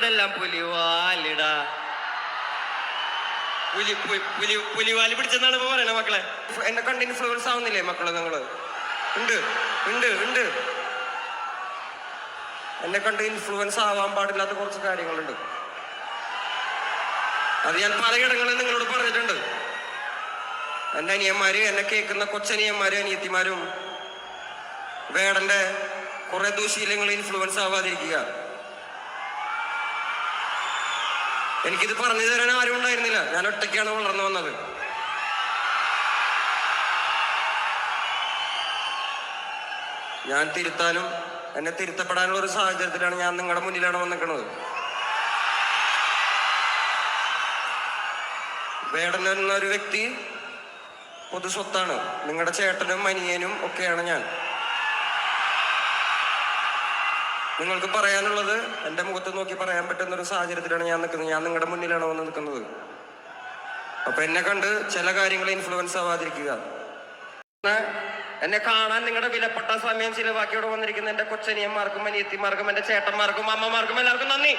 അതെല്ലാം പുലിവാലിടാ. പുലിവാലി പിടിച്ചെന്നാണ് ഇപ്പൊ പറയണേ മക്കളെ. എന്നെ കണ്ട് ഇൻഫ്ലുവൻസ് ആവുന്നില്ലേ മക്കളെ? നിങ്ങള് ഉണ്ട് ഉണ്ട് ഉണ്ട് എന്നെ കണ്ട് ഇൻഫ്ലുവൻസ് ആവാൻ പാടില്ലാത്ത കുറച്ച് കാര്യങ്ങളുണ്ട്. അത് ഞാൻ പലയിടങ്ങളിൽ നിങ്ങളോട് പറഞ്ഞിട്ടുണ്ട്. എൻ്റെ അനിയന്മാര്, എന്നെ കേൾക്കുന്ന കൊച്ചനിയന്മാരും അനിയത്തിമാരും വേടന്റെ കുറെ ദൂശീലങ്ങൾ ഇൻഫ്ലുവൻസ് ആവാതിരിക്കുക. എനിക്കിത് പറഞ്ഞു തരാൻ ആരും ഉണ്ടായിരുന്നില്ല. ഞാൻ ഒറ്റയ്ക്കാണ് വളർന്നു വന്നത്. ഞാൻ തിരുത്താനും എന്നെ തിരുത്തപ്പെടാനുള്ള ഒരു സാഹചര്യത്തിലാണ് ഞാൻ നിങ്ങളുടെ മുന്നിലാണ് വന്നിരിക്കുന്നത്. വേടൻ എന്നൊരു വ്യക്തി പൊതു സ്വത്താണ്. നിങ്ങളുടെ ചേട്ടനും അനിയനും ഒക്കെയാണ് ഞാൻ. നിങ്ങൾക്ക് പറയാനുള്ളത് എൻ്റെ മുഖത്ത് നോക്കി പറയാൻ പറ്റുന്ന ഒരു സാഹചര്യത്തിലാണ് ഞാൻ നിൽക്കുന്നത്. ഞാൻ നിങ്ങളുടെ മുന്നിലാണ് വന്ന് നിൽക്കുന്നത്. അപ്പൊ എന്നെ കണ്ട് ചില കാര്യങ്ങൾ ഇൻഫ്ലുവൻസ് ആവാതിരിക്കുക. എന്നെ കാണാൻ നിങ്ങളുടെ വിലപ്പെട്ട സമയം ചിലവാക്കിയോടെ വന്നിരിക്കുന്ന എൻ്റെ കൊച്ചനിയന്മാർക്കും അനിയത്തിമാർക്കും എൻ്റെ ചേട്ടന്മാർക്കും അമ്മമാർക്കും എല്ലാവർക്കും നന്ദി.